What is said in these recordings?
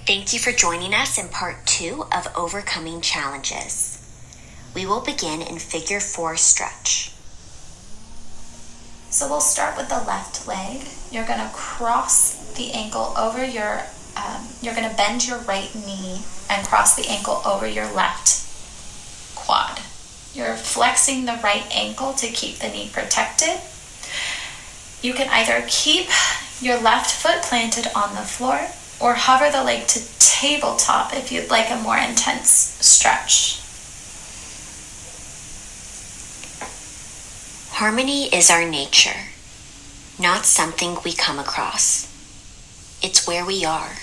Thank you for joining us in part 2 of Overcoming Challenges. We will begin in Figure 4 stretch. So we'll start with the left leg. You're going to cross the ankle over you're going to bend your right knee and cross the ankle over your left quad. You're flexing the right ankle to keep the knee protected. You can either keep your left foot planted on the floor or hover the leg to tabletop if you'd like a more intense stretch. Harmony is our nature, not something we come across. It's where we are,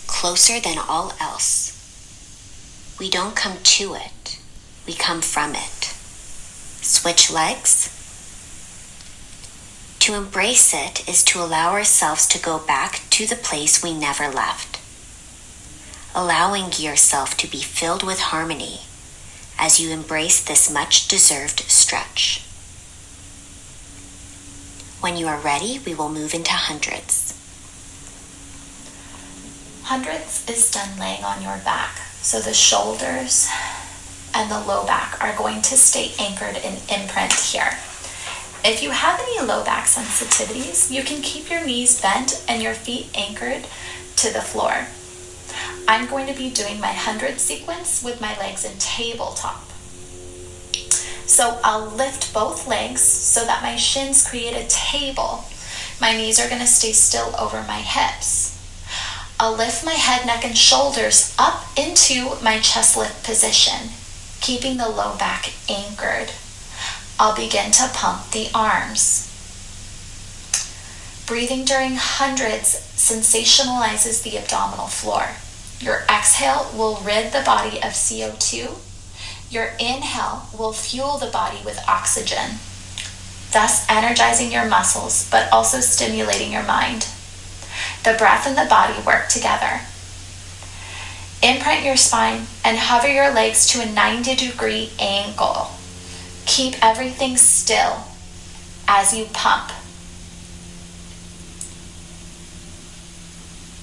closer than all else. We don't come to it, we come from it. Switch legs. To embrace it is to allow ourselves to go back to the place we never left. Allowing yourself to be filled with harmony as you embrace this much-deserved stretch. When you are ready, we will move into hundreds. Hundreds is done laying on your back, so the shoulders and the low back are going to stay anchored in imprint here. If you have any low back sensitivities, you can keep your knees bent and your feet anchored to the floor. I'm going to be doing my 100 sequence with my legs in tabletop. So I'll lift both legs so that my shins create a table. My knees are going to stay still over my hips. I'll lift my head, neck, and shoulders up into my chest lift position, keeping the low back anchored. I'll begin to pump the arms. Breathing during hundreds sensationalizes the abdominal floor. Your exhale will rid the body of CO2. Your inhale will fuel the body with oxygen, thus energizing your muscles, but also stimulating your mind. The breath and the body work together. Imprint your spine and hover your legs to a 90-degree angle. Keep everything still as you pump.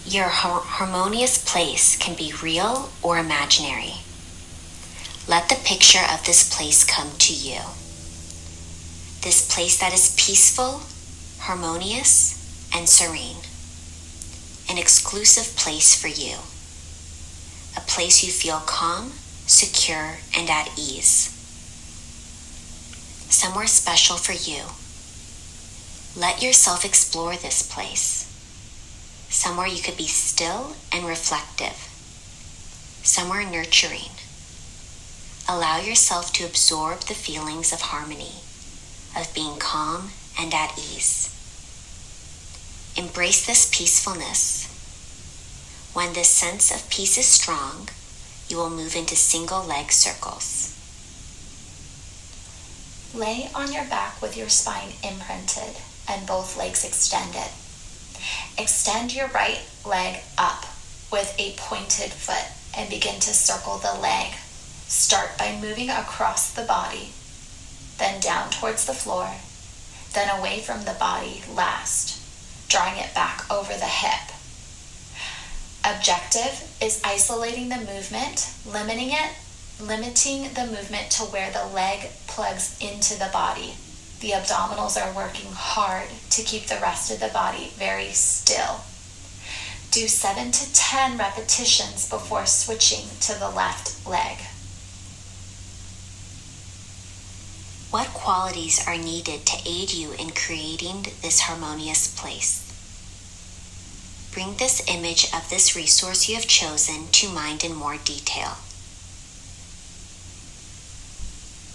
Your harmonious place can be real or imaginary. Let the picture of this place come to you. This place that is peaceful, harmonious, and serene. An exclusive place for you. A place you feel calm, secure, and at ease. Somewhere special for you. Let yourself explore this place. Somewhere you could be still and reflective. Somewhere nurturing. Allow yourself to absorb the feelings of harmony, of being calm and at ease. Embrace this peacefulness. When this sense of peace is strong, you will move into single leg circles. Lay on your back with your spine imprinted and both legs extended. Extend your right leg up with a pointed foot and begin to circle the leg. Start by moving across the body, then down towards the floor, then away from the body last, drawing it back over the hip. Objective is isolating the movement, limiting the movement to where the leg plugs into the body. The abdominals are working hard to keep the rest of the body very still. Do 7 to 10 repetitions before switching to the left leg. What qualities are needed to aid you in creating this harmonious place? Bring this image of this resource you have chosen to mind in more detail.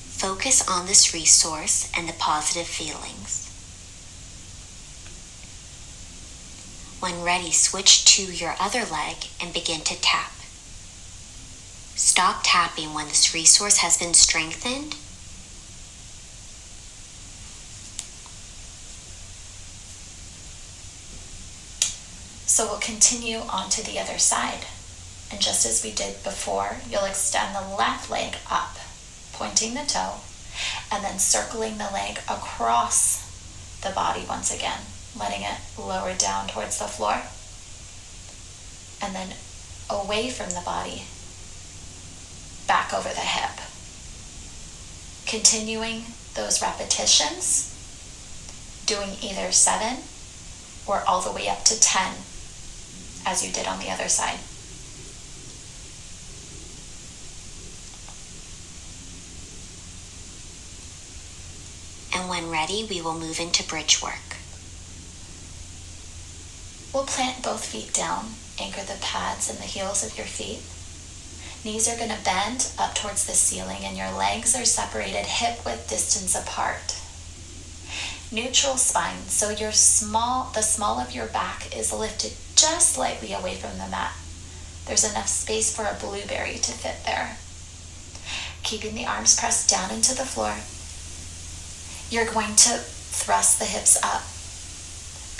Focus on this resource and the positive feelings. When ready, switch to your other leg and begin to tap. Stop tapping when this resource has been strengthened. So we'll continue on to the other side. And just as we did before, you'll extend the left leg up, pointing the toe, and then circling the leg across the body once again, letting it lower down towards the floor. And then away from the body, back over the hip. Continuing those repetitions, doing either 7 or all the way up to 10 as you did on the other side. And when ready, we will move into bridge work. We'll plant both feet down, anchor the pads in the heels of your feet. Knees are going to bend up towards the ceiling and your legs are separated hip-width distance apart. Neutral spine, so the small of your back is lifted just slightly away from the mat. There's enough space for a blueberry to fit there. Keeping the arms pressed down into the floor. You're going to thrust the hips up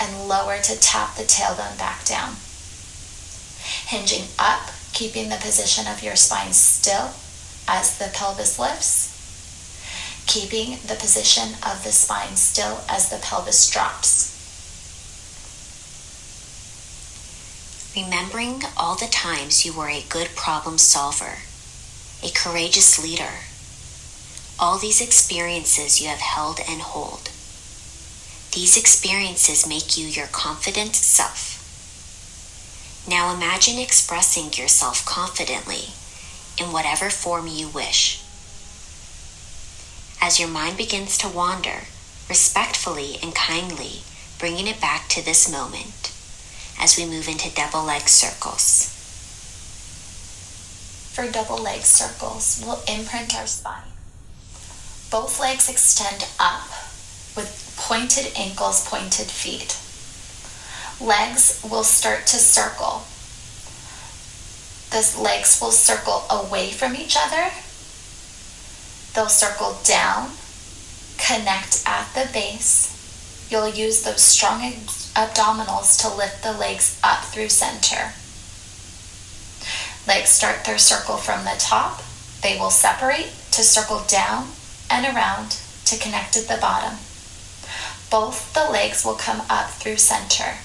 and lower to tap the tailbone back down. Hinging up, keeping the position of your spine still as the pelvis lifts. Keeping the position of the spine still as the pelvis drops. Remembering all the times you were a good problem solver, a courageous leader. All these experiences you have held and hold. These experiences make you your confident self. Now imagine expressing yourself confidently in whatever form you wish. As your mind begins to wander, respectfully and kindly bringing it back to this moment as we move into double leg circles. For double leg circles, we'll imprint our spine. Both legs extend up with pointed ankles, pointed feet. Legs will start to circle. The legs will circle away from each other. They'll circle down, connect at the base. You'll use those strong abdominals to lift the legs up through center. Legs start their circle from the top. They will separate to circle down and around to connect at the bottom. Both the legs will come up through center.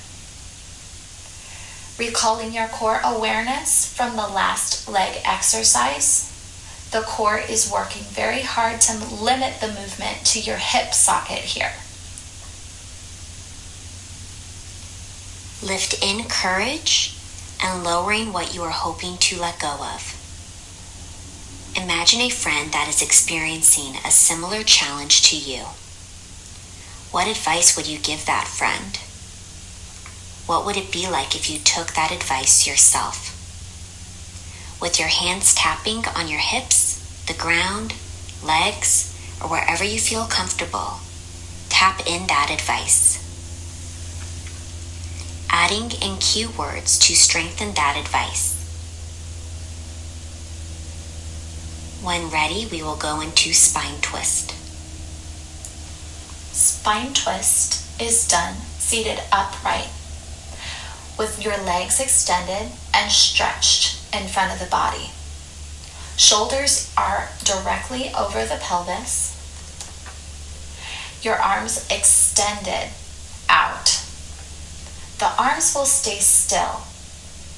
Recalling your core awareness from the last leg exercise, the core is working very hard to limit the movement to your hip socket here. Lift in courage and lowering what you are hoping to let go of. Imagine a friend that is experiencing a similar challenge to you. What advice would you give that friend? What would it be like if you took that advice yourself? With your hands tapping on your hips, the ground, legs, or wherever you feel comfortable, tap in that advice. Adding in cue words to strengthen that advice. When ready, we will go into spine twist. Spine twist is done seated upright with your legs extended and stretched in front of the body. Shoulders are directly over the pelvis. Your arms extended out. The arms will stay still.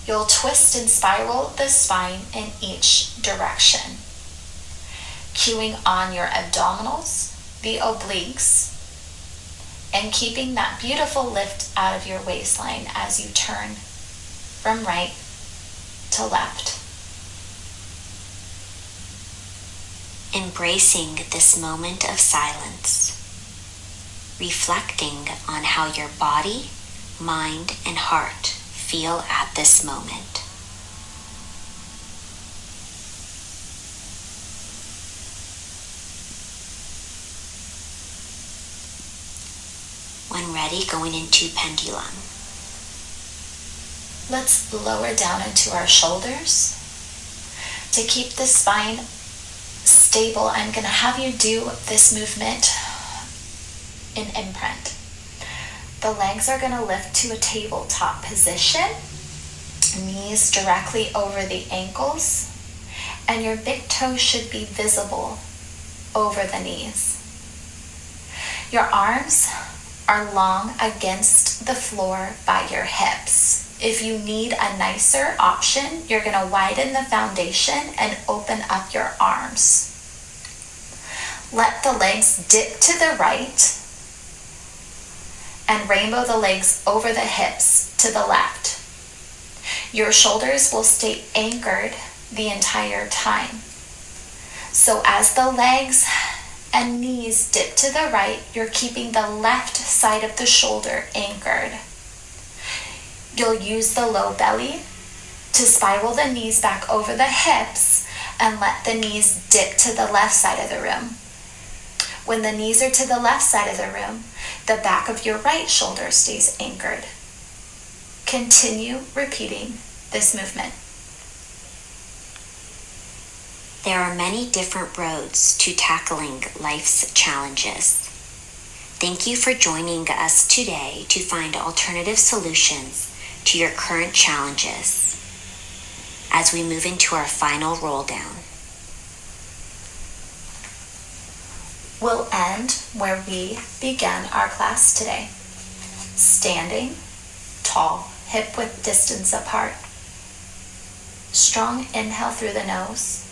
You'll twist and spiral the spine in each direction. Cueing on your abdominals, the obliques, and keeping that beautiful lift out of your waistline as you turn from right to left. Embracing this moment of silence, reflecting on how your body, mind, and heart feel at this moment. When ready, going into pendulum. Let's lower down into our shoulders. To keep the spine stable, I'm going to have you do this movement in imprint. The legs are going to lift to a tabletop position, knees directly over the ankles, and your big toe should be visible over the knees. Your arms are long against the floor by your hips. If you need a nicer option, you're going to widen the foundation and open up your arms. Let the legs dip to the right and rainbow the legs over the hips to the left. Your shoulders will stay anchored the entire time. So as the legs and knees dip to the right, you're keeping the left side of the shoulder anchored. You'll use the low belly to spiral the knees back over the hips and let the knees dip to the left side of the room. When the knees are to the left side of the room, the back of your right shoulder stays anchored. Continue repeating this movement. There are many different roads to tackling life's challenges. Thank you for joining us today to find alternative solutions to your current challenges as we move into our final roll down. We'll end where we began our class today. Standing tall, hip width distance apart. Strong inhale through the nose.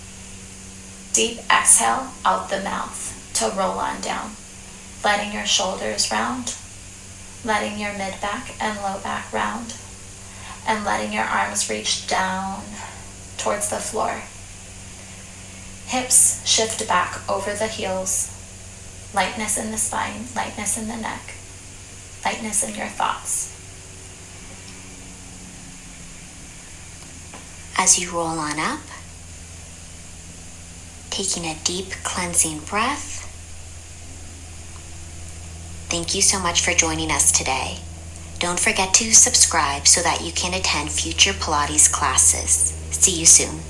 Deep exhale out the mouth to roll on down. Letting your shoulders round. Letting your mid back and low back round. And letting your arms reach down towards the floor. Hips shift back over the heels. Lightness in the spine, lightness in the neck, lightness in your thoughts. As you roll on up, taking a deep cleansing breath. Thank you so much for joining us today. Don't forget to subscribe so that you can attend future Pilates classes. See you soon.